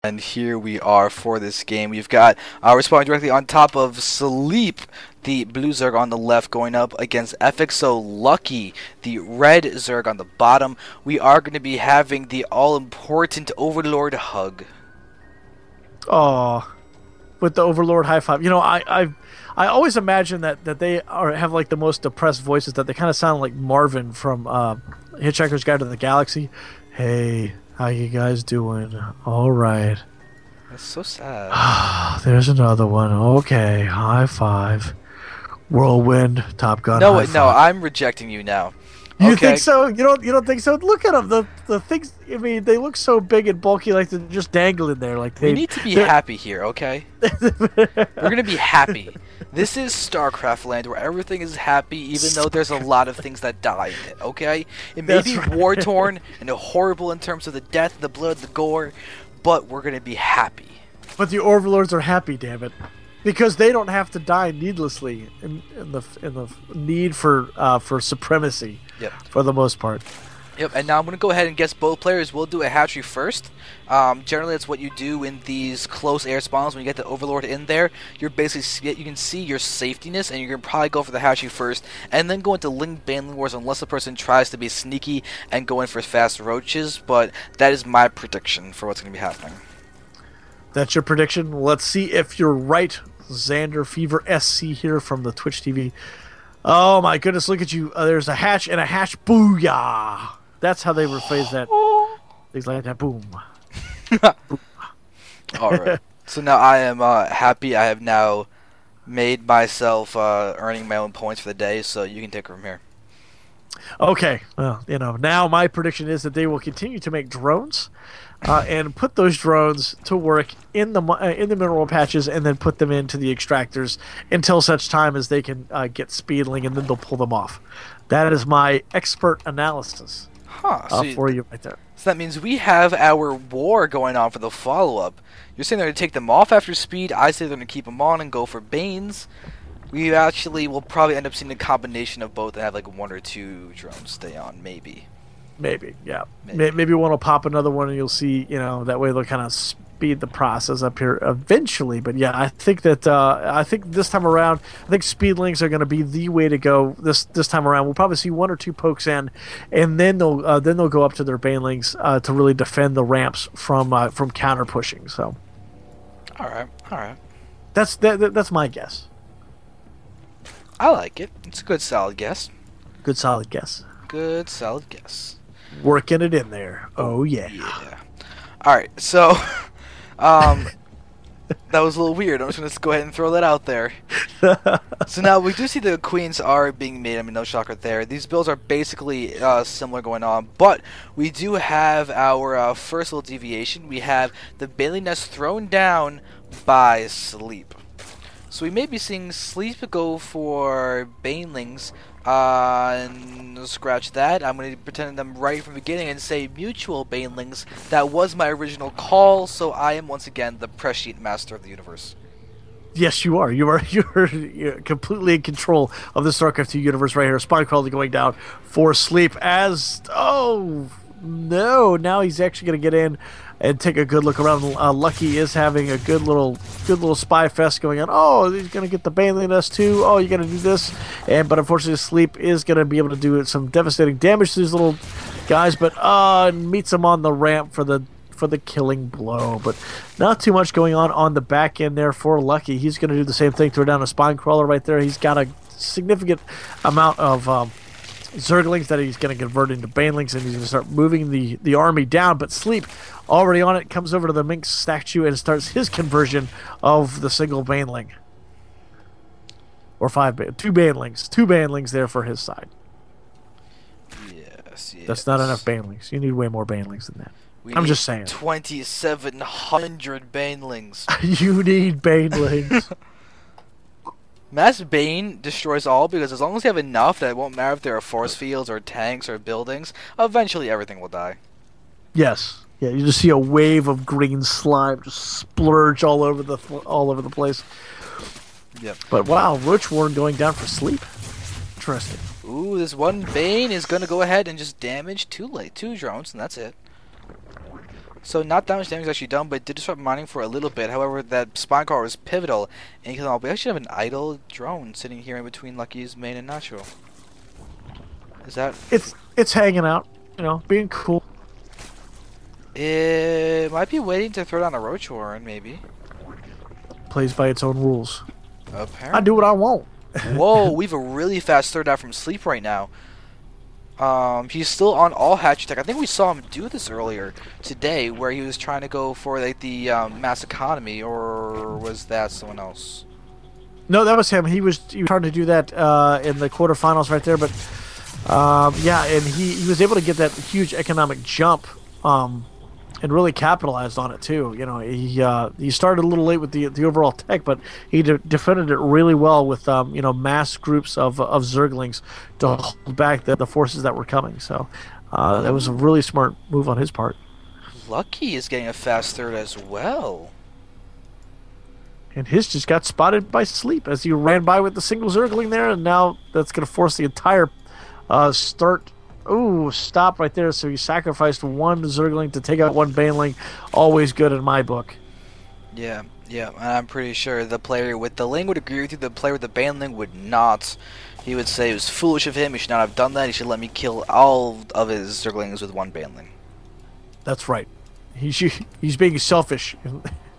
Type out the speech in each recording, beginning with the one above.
And here we are for this game. We've got we're spawning directly on top of Sleep, the blue Zerg on the left, going up against FXO.Lucky, the red Zerg on the bottom. We are going to be having the all-important Overlord hug. Oh, with the Overlord high five. You know, I always imagine that they have like the most depressed voices, that they kind of sound like Marvin from Hitchhiker's Guide to the Galaxy. Hey, how you guys doing? All right. That's so sad. There's another one. Okay, high five. Whirlwind, Top Gun. No, high wait, no, five. I'm rejecting you now. You Okay. think so? You don't think so? Look at them. The things. I mean, they look so big and bulky, like they're just dangling there. Like We need to be happy here, okay? We're gonna be happy. This is StarCraft land where everything is happy, even though there's a lot of things that die in it, okay? It may be war-torn and horrible in terms of the death, the blood, the gore, but we're gonna be happy. But the Overlords are happy, damn it, because they don't have to die needlessly in the need for supremacy. Yep. For the most part. Yep, and now I'm going to go ahead and guess both players. We'll do a hatchery first. Generally, that's what you do in these close air spawns. When you get the Overlord in there, you're basically, you can see your safetiness, and you're going to probably go for the hatchery first, and then go into Ling Baneling Wars unless the person tries to be sneaky and go in for fast roaches. But that is my prediction for what's going to be happening. That's your prediction. Let's see if you're right. zanderfeverSC here from the Twitch TV. Oh my goodness, look at you. There's a hatch and a hatch. Booyah! That's how they rephrase that. Things like that. Boom. Boom. Alright. So now I am happy. I have now made myself earning my own points for the day, so you can take it from here. Okay. Well, you know, now my prediction is that they will continue to make drones and put those drones to work in the mineral patches, and then put them into the extractors until such time as they can get speedling, and then they'll pull them off. That is my expert analysis for you right there. So that means we have our war going on for the follow-up. You're saying they're going to take them off after speed. I say they're going to keep them on and go for Banes. We actually will probably end up seeing a combination of both and have like one or two drones stay on, maybe. Maybe, yeah. Maybe one will pop another one, and you'll see, you know, that way they'll kind of speed the process up here eventually. But yeah, I think that this time around, I think speedlings are going to be the way to go. This time around, we'll probably see one or two pokes in, and then they'll go up to their banelings to really defend the ramps from counter pushing. So, all right. That's my guess. I like it. It's a good solid guess. Good solid guess. Good solid guess. Working it in there. Oh yeah. Yeah. All right. So, that was a little weird. I'm just gonna go ahead and throw that out there. So now we do see the queens are being made. I mean, no shocker there. These builds are basically similar going on, but we do have our first little deviation. We have the Bailey Nest thrown down by Sleep. So we may be seeing Sleep go for Banelings. And scratch that. I'm going to pretend them right from the beginning and say mutual Banelings. That was my original call, so I am once again the press sheet master of the universe. Yes, you are. You're completely in control of the StarCraft 2 universe right here. Spawn Crawler going down for Sleep as... Oh, no. Now he's actually going to get in and take a good look around. Lucky is having a good little spy fest going on. Oh, he's going to get the Baneling Nest too. Oh, you got to do this. But unfortunately, Sleep is going to be able to do some devastating damage to these little guys, but meets them on the ramp for the killing blow. But not too much going on the back end there for Lucky. He's going to do the same thing, throw down a Spine Crawler right there. He's got a significant amount of Zerglings that he's going to convert into Banelings, and he's going to start moving the army down. But Sleep, already on it, comes over to the Minx statue and starts his conversion of the single Baneling. Or two Banelings there for his side. Yes. That's not enough Banelings. You need way more Banelings than that. I'm just saying. 2,700 Banelings. You need Banelings. Mass Bane destroys all, because as long as you have enough, that it won't matter if there are force fields or tanks or buildings, eventually everything will die. Yes. Yeah, you just see a wave of green slime just splurge all over the place. Yep. But wow, Roach Warren going down for Sleep. Interesting. Ooh, this one Bane is going to go ahead and just damage two drones, and that's it. So not that much damage actually done, but it did disrupt mining for a little bit. However, that spawn car was pivotal in killing all. We actually have an idle drone sitting here in between Lucky's main and natural. Is that? It's hanging out, you know, being cool. It might be waiting to throw down a roach horn, maybe. Plays by its own rules. Apparently. I do what I want. Whoa, we have a really fast third out from sleep right now. He's still on all hatch attack. I think we saw him do this earlier today, where he was trying to go for like the mass economy, or was that someone else? No, that was him. He was trying to do that in the quarterfinals right there, but yeah, and he was able to get that huge economic jump and really capitalized on it too. You know, he started a little late with the overall tech, but he defended it really well with you know, mass groups of Zerglings to hold back the forces that were coming. So that was a really smart move on his part. Lucky is getting a fast third as well. And his just got spotted by Sleep as he ran by with the single Zergling there, and now that's going to force the entire start. Ooh, stop right there. So he sacrificed one Zergling to take out one Baneling. Always good in my book. Yeah, and I'm pretty sure the player with the Ling would agree with you. The player with the Baneling would not. He would say it was foolish of him. He should not have done that. He should let me kill all of his Zerglings with one Baneling. That's right. He's being selfish,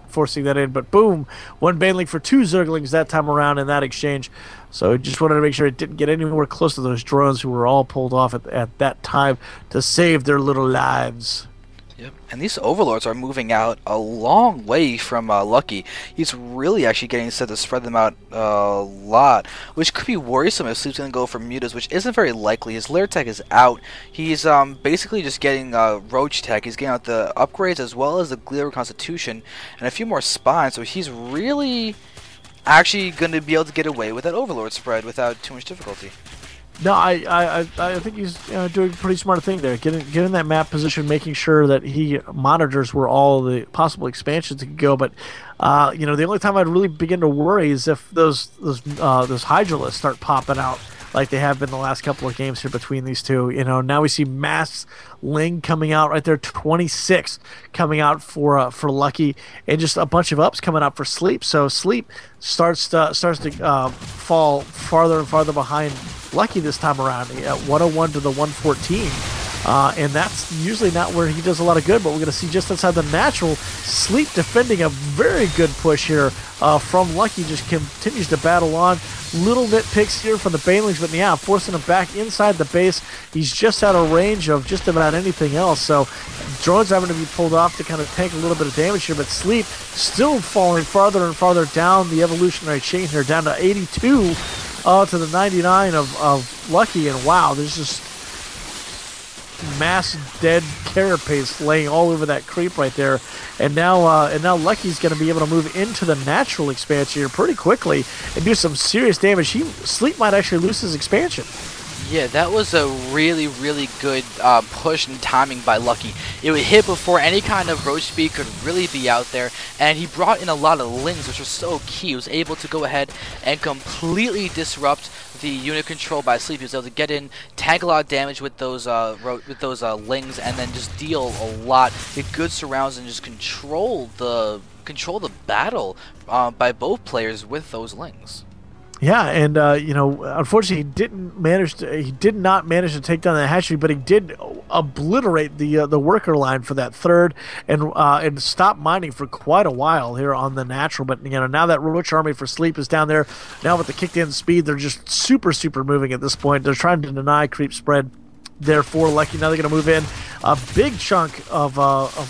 forcing that in. But boom, one Baneling for two Zerglings that time around in that exchange. So just wanted to make sure it didn't get anywhere close to those drones who were all pulled off at that time to save their little lives. Yep, and these overlords are moving out a long way from Lucky. He's really actually getting set to spread them out a lot, which could be worrisome if Sleep's going to go for mutas, which isn't very likely. His lair tech is out. He's basically just getting roach tech. He's getting out the upgrades as well as the Glear Reconstitution and a few more spines, so he's really actually going to be able to get away with that overlord spread without too much difficulty. No, I think he's doing a pretty smart thing there, getting that map position, making sure that he monitors where all the possible expansions could go. But you know, the only time I'd really begin to worry is if those Hydralisks start popping out like they have been the last couple of games here between these two. You know, now we see Mass Ling coming out right there, 26 coming out for Lucky, and just a bunch of ups coming out for Sleep. So Sleep starts to fall farther and farther behind Lucky this time around at 101 to the 114. And that's usually not where he does a lot of good, but we're going to see just inside the natural, Sleep defending a very good push here from Lucky. Just continues to battle on. Little nitpicks here from the Banelings, but yeah, forcing him back inside the base. He's just out of range of just about anything else, so drones having to be pulled off to kind of tank a little bit of damage here, but Sleep still falling farther and farther down the evolutionary chain here, down to 82 to the 99 of Lucky, and wow, there's just mass dead carapace laying all over that creep right there, and now Lucky's going to be able to move into the natural expansion here pretty quickly and do some serious damage. Sleep might actually lose his expansion. Yeah, that was a really, really good push and timing by Lucky. It would hit before any kind of roach speed could really be out there, and he brought in a lot of lings, which was so key. He was able to go ahead and completely disrupt the unit control by Sleep. He was able to get in, tank a lot of damage with those lings, and then just deal a lot, get good surrounds, and just control the battle by both players with those lings. Yeah, and you know, unfortunately, he did not manage to take down the hatchery, but he did obliterate the worker line for that third, and stop mining for quite a while here on the natural. But you know, now that Roach Army for Sleep is down there, now with the kicked in speed, they're just super moving at this point. They're trying to deny creep spread. Therefore, Lucky, now they're going to move in a big chunk of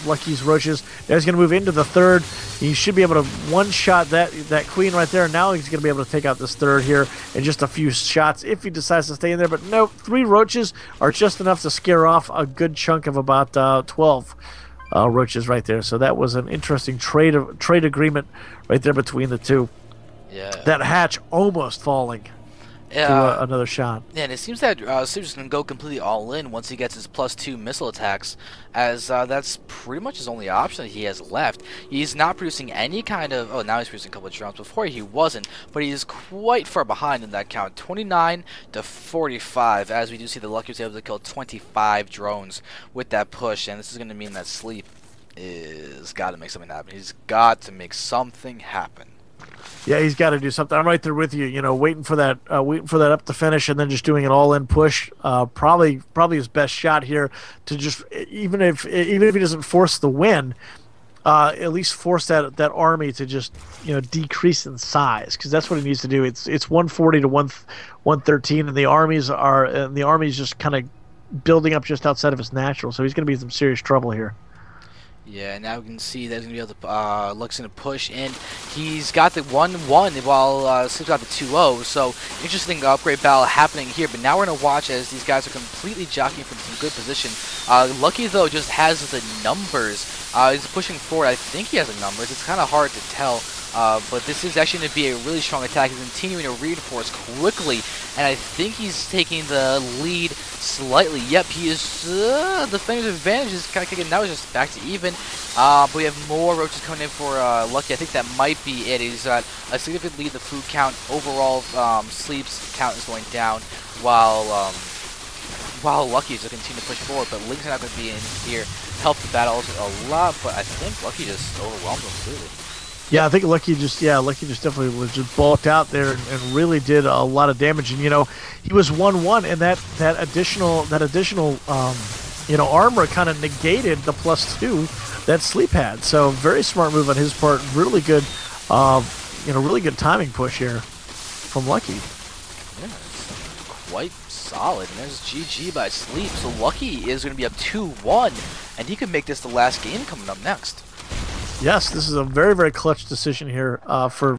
Lucky's roaches. Now he's going to move into the third. He should be able to one-shot that queen right there. Now he's going to be able to take out this third here in just a few shots if he decides to stay in there. But no, 3 roaches are just enough to scare off a good chunk of about 12 roaches right there. So that was an interesting trade agreement right there between the two. Yeah. That hatch almost falling. To another shot. Yeah, and it seems that Sleep's going to go completely all in once he gets his +2 missile attacks, as that's pretty much his only option that he has left. He's not producing any kind of... Oh, now he's producing a couple of drones. Before he wasn't, but he is quite far behind in that count. 29 to 45, as we do see the Lucky was able to kill 25 drones with that push, and this is going to mean that Sleep is got to make something happen. He's got to make something happen. Yeah, he's got to do something. I'm right there with you. You know, waiting for that up to finish, and then just doing an all-in push. Probably his best shot here to just even if he doesn't force the win, at least force that army to just decrease in size, because that's what he needs to do. It's 140 to 113, and the army's just kind of building up just outside of his natural. So he's going to be in some serious trouble here. Yeah, now we can see that he's going to be able to, Luck's going to push, and he's got the 1-1 while Sleep's got the 2-0, so interesting upgrade battle happening here, but now we're going to watch as these guys are completely jockeying for some good position. Lucky, though, just has the numbers. He's pushing forward. I think he has the numbers. It's kind of hard to tell, but this is actually going to be a really strong attack. He's continuing to reinforce quickly, and I think he's taking the lead slightly. Yep, he is. Defender's advantage is kind of kicking. Now it's just back to even. But we have more roaches coming in for Lucky. I think that might be it. He's got a significant lead. The food count overall, Sleep's count is going down, while Lucky is going to continue to push forward. But Link's not going to be in here. Help the battle a lot, but I think Lucky just overwhelmed him completely. Yeah, I think Lucky just definitely was just bulked out there and really did a lot of damage. And he was 1-1, and that additional armor kind of negated the +2 that Sleep had. So very smart move on his part. Really good, really good timing push here from Lucky. Yeah, it's quite solid. And there's GG by Sleep. So Lucky is going to be up 2-1, and he could make this the last game coming up next. Yes, this is a very, very clutch decision here for